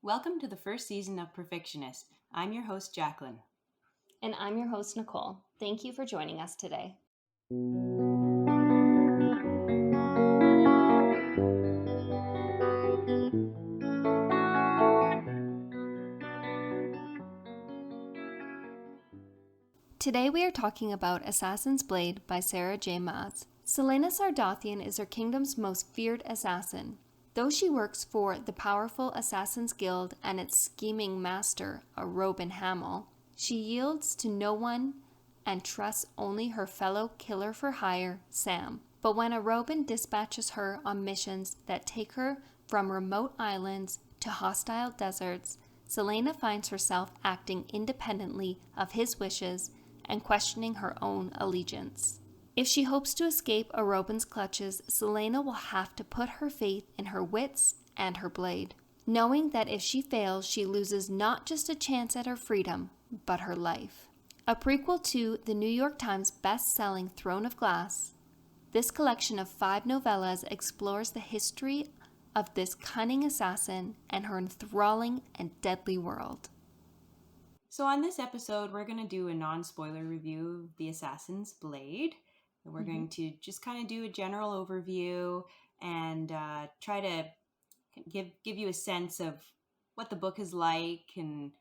Welcome to the first season of Perfictionist. I'm your host, Jacqueline. And I'm your host, Nicole. Thank you for joining us today. Today we are talking about Assassin's Blade by Sarah J. Maas. Selena Sardathian is her kingdom's most feared assassin. Though she works for the powerful Assassin's Guild and its scheming master, Robin Hamel, she yields to no one and trusts only her fellow killer for hire, Sam. But when Robin dispatches her on missions that take her from remote islands to hostile deserts, Selena finds herself acting independently of his wishes and questioning her own allegiance. If she hopes to escape Robin's clutches, Selena will have to put her faith in her wits and her blade, knowing that if she fails, she loses not just a chance at her freedom, but her life. A prequel to the New York Times best-selling Throne of Glass, this collection of 5 novellas explores the history of this cunning assassin and her enthralling and deadly world. So on this episode, we're going to do a non-spoiler review of The Assassin's Blade. And we're going to just kind of do a general overview and try to give you a sense of what the book is like and,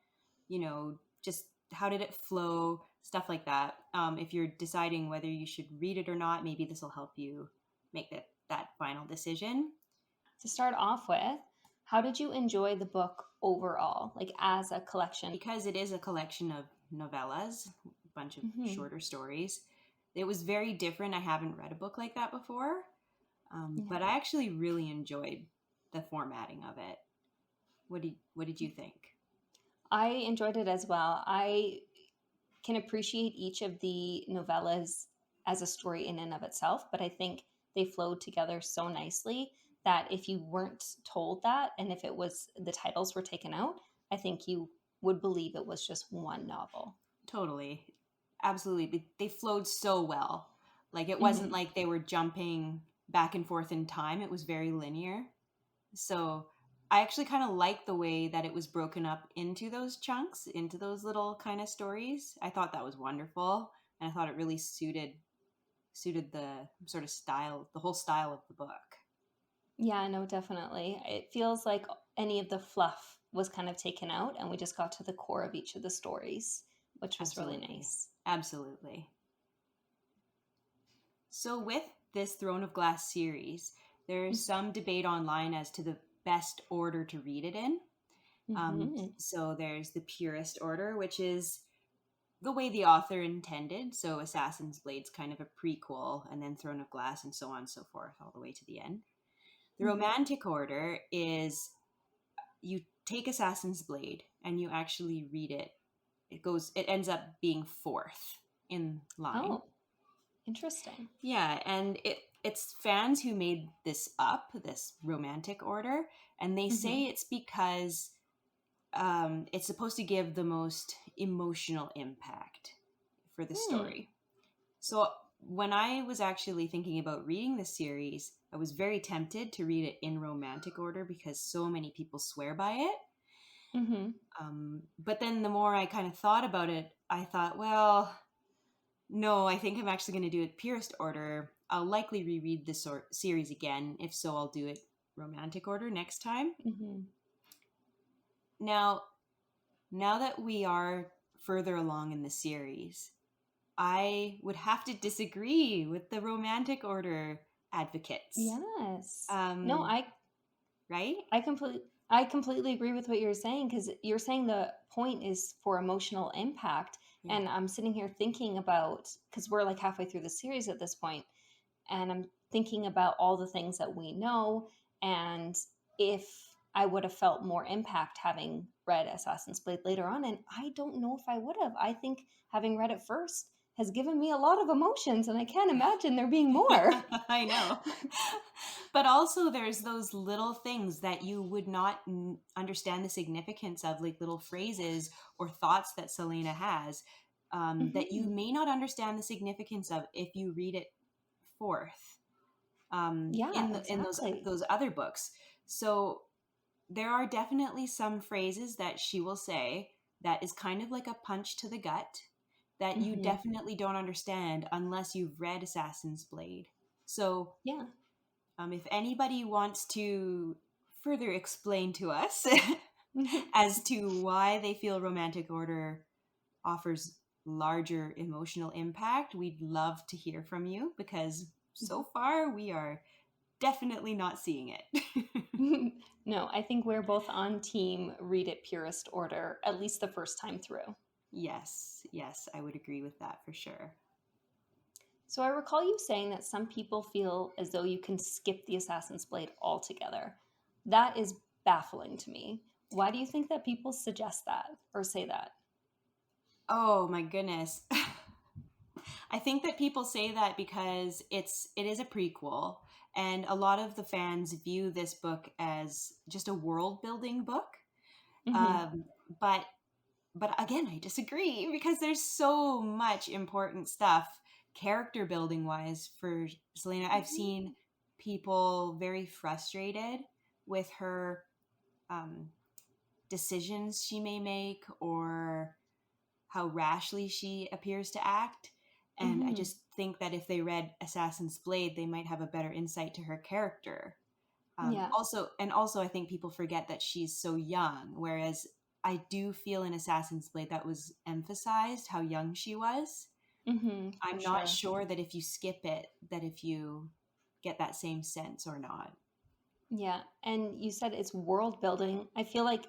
just how did it flow, stuff like that. If you're deciding whether you should read it or not, maybe this will help you make that final decision. To start off with, how did you enjoy the book overall, like as a collection? Because it is a collection of novellas, a bunch of shorter stories. It was very different. I haven't read a book like that before, but I actually really enjoyed the formatting of it. What did you think? I enjoyed it as well. I can appreciate each of the novellas as a story in and of itself, but I think they flowed together so nicely that if you weren't told that, and if it was the titles were taken out, I think you would believe it was just one novel. Totally. Absolutely. They flowed so well. Like it wasn't like they were jumping back and forth in time. It was very linear. So I actually kind of like the way that it was broken up into those chunks, into those little kind of stories. I thought that was wonderful. And I thought it really suited the sort of style, the whole style of the book. Yeah, no, definitely. It feels like any of the fluff was kind of taken out and we just got to the core of each of the stories, which was Absolutely. really nice. Absolutely. So with this Throne of Glass series, there's some debate online as to the best order to read it in. So there's the purest order, which is the way the author intended. So Assassin's Blade's kind of a prequel, and then Throne of Glass, and so on and so forth, all the way to the end. The romantic order is you take Assassin's Blade and you actually read it. It ends up being fourth in line. Oh, interesting. Yeah, and it's fans who made this up, this romantic order, and they say it's because it's supposed to give the most emotional impact for the story. So when I was actually thinking about reading the series, I was very tempted to read it in romantic order because so many people swear by it. But then the more I kind of thought about it, I thought, well, no, I think I'm actually going to do it purest order. I'll likely reread this series again. If so, I'll do it romantic order next time. Now that we are further along in the series, I would have to disagree with the romantic order advocates. Yes. Right? I completely agree with what you're saying, because you're saying the point is for emotional impact. Yeah. And I'm sitting here thinking about, because we're like halfway through the series at this point, and I'm thinking about all the things that we know, and if I would have felt more impact having read Assassin's Blade later on, and I don't know if I would have. I think having read it first has given me a lot of emotions, and I can't imagine there being more. I know. But also there's those little things that you would not understand the significance of, like little phrases or thoughts that Selena has that you may not understand the significance of if you read it fourth in those other books. So there are definitely some phrases that she will say that is kind of like a punch to the gut that you Mm-hmm. definitely don't understand unless you've read Assassin's Blade. So, Yeah. if anybody wants to further explain to us Mm-hmm. as to why they feel Romantic Order offers larger emotional impact, we'd love to hear from you because so far we are definitely not seeing it. No, I think we're both on team read it purest order, at least the first time through. Yes, yes, I would agree with that for sure. So I recall you saying that some people feel as though you can skip the Assassin's Blade altogether. That is baffling to me. Why do you think that people suggest that or say that? Oh my goodness. I think that people say that because it is a prequel and a lot of the fans view this book as just a world building book. Mm-hmm. Um, but again, I disagree because there's so much important stuff character building wise for Selena. I've seen people very frustrated with her um, decisions she may make or how rashly she appears to act. And I Mm-hmm. just think that if they read Assassin's Blade, they might have a better insight to her character. Yeah. Also, I think people forget that she's so young. Whereas I do feel in Assassin's Blade that was emphasized how young she was. Mm-hmm. For I'm not sure. sure that if you skip it, that if you get that same sense or not. Yeah. And you said it's world building. I feel like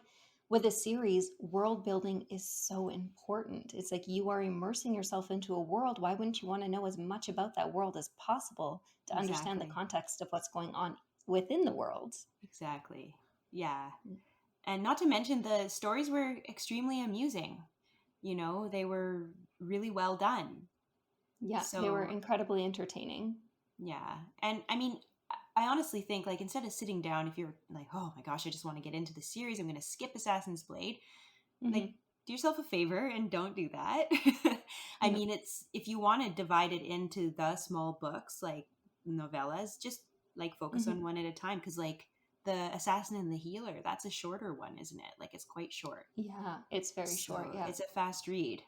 with a series, world building is so important. It's like you are immersing yourself into a world. Why wouldn't you want to know as much about that world as possible to understand the Exactly. context of what's going on within the world? Exactly. Yeah. And not to mention the stories were extremely amusing. They were really well done. Yeah, they were So, incredibly entertaining. yeah. And I mean, I honestly think like instead of sitting down, if you're like, oh my gosh, I just want to get into the series, I'm going to skip Assassin's Blade, like Hmm. do yourself a favor and don't do that. I No. mean, it's if you want to divide it into the small books like novellas, just like focus Hmm. on one at a time because like the Assassin and the Healer, that's a shorter one, isn't it? Like it's quite short. Yeah, it's very short. So, Yeah. it's a fast read.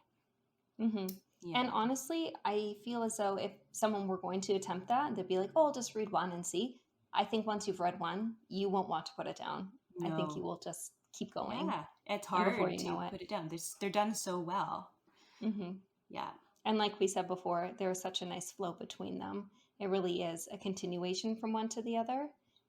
Hmm. And Yeah. honestly, I feel as though if someone were going to attempt that, they'd be like, oh, I'll just read one and see. I think once you've read one, you won't want to put it down. I think you No. will just keep going. Yeah, it's And before hard you to know it. put it down. They're done so well. Hmm. Yeah. And like we said before, there is such a nice flow between them. It really is a continuation from one to the other.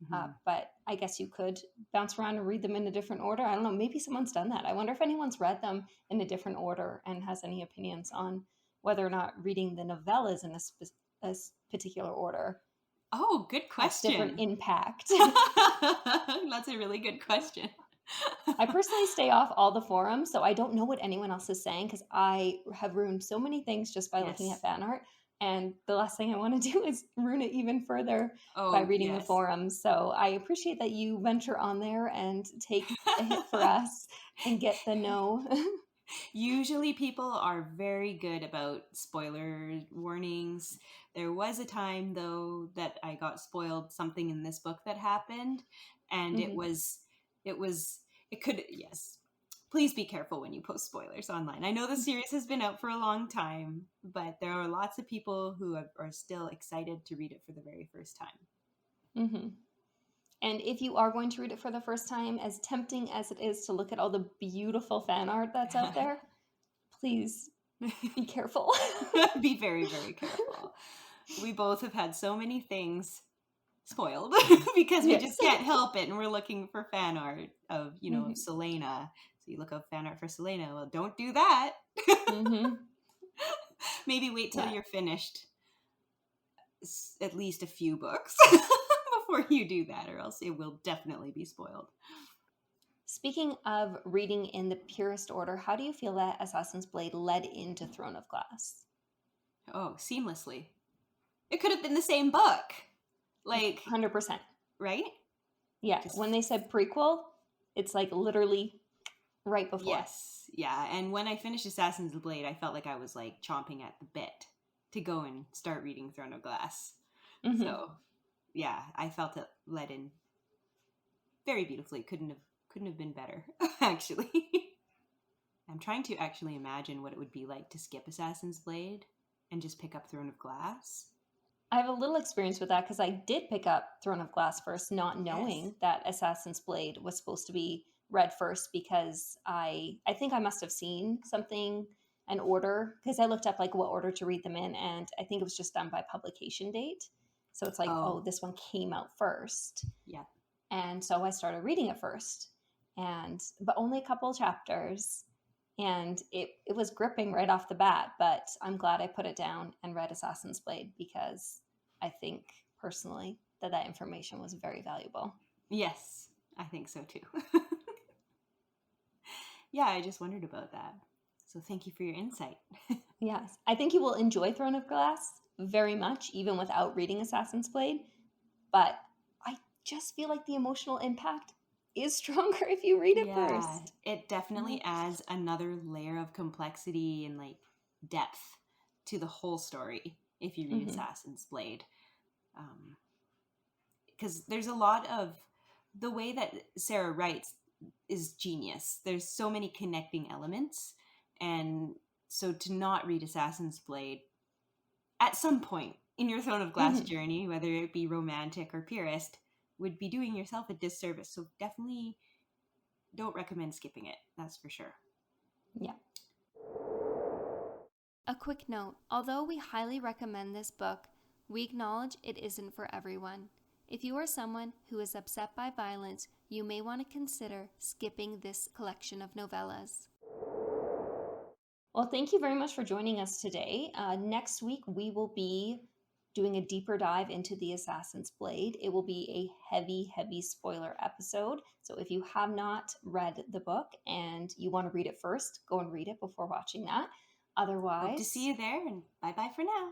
Hmm. But I guess you could bounce around and read them in a different order. I don't know. Maybe someone's done that. I wonder if anyone's read them in a different order and has any opinions on whether or not reading the novellas in particular order Oh, good has different question. impact. That's a really good question. I personally stay off all the forums, so I don't know what anyone else is saying because I have ruined so many things just by looking at Yes. fan art. And the last thing I want to do is ruin it even further by Oh, reading the yes. forums. So I appreciate that you venture on there and take a hit for us and get the no. Usually people are very good about spoiler warnings. There was a time though that I got spoiled something in this book that happened and Hmm. it was it could yes. Please be careful when you post spoilers online. I know the series has been out for a long time, but there are lots of people who are still excited to read it for the very first time. Hmm. And if you are going to read it for the first time, as tempting as it is to look at all the beautiful fan art that's out there, please be careful. Be very, very careful. We both have had so many things spoiled because we Yes. just can't help it and we're looking for fan art of of Hmm. Selena. So you look up fan art for Selena. Well, don't do that. Hmm. Maybe wait till Yeah. you're finished at least a few books before you do that, or else it will definitely be spoiled. Speaking of reading in the purest order, how do you feel that Assassin's Blade led into Throne of Glass? Oh, seamlessly. It could have been the same book. Like, 100%. right? Yeah. Just When they said prequel, it's like literally right before. yes. Yeah. And when I finished Assassin's Blade, I felt like I was like chomping at the bit to go and start reading Throne of Glass. Hmm. So, yeah, I felt it led in very beautifully. Couldn't have couldn't have been better, actually. I'm trying to actually imagine what it would be like to skip Assassin's Blade and just pick up Throne of Glass. I have a little experience with that because I did pick up Throne of Glass first, not Yes. knowing that Assassin's Blade was supposed to be read first, because I think I must have seen something, an order, because I looked up like what order to read them in, and I think it was just done by publication date. So it's like, oh, Oh, this one came out first. yeah. And so I started reading it first, but only a couple chapters, and it was gripping right off the bat. But I'm glad I put it down and read Assassin's Blade, because I think personally that information was very valuable. Yes, I think so too. Yeah, I just wondered about that. So thank you for your insight. Yes, I think you will enjoy Throne of Glass very much, even without reading Assassin's Blade. But I just feel like the emotional impact is stronger if you read it Yeah, first. it definitely adds another layer of complexity and like depth to the whole story if you read Mm-hmm. Assassin's Blade. Because there's a lot of the way that Sarah writes is genius. There's so many connecting elements. And so to not read Assassin's Blade at some point in your Throne of Glass Mm-hmm. journey, whether it be romantic or purist, would be doing yourself a disservice. So definitely don't recommend skipping it. That's for sure. Yeah. A quick note, although we highly recommend this book, we acknowledge it isn't for everyone. If you are someone who is upset by violence, you may want to consider skipping this collection of novellas. Well, thank you very much for joining us today. Next week, we will be doing a deeper dive into the Assassin's Blade. It will be a heavy, heavy spoiler episode. So if you have not read the book and you want to read it first, go and read it before watching that. Otherwise, hope to see you there, and bye bye for now.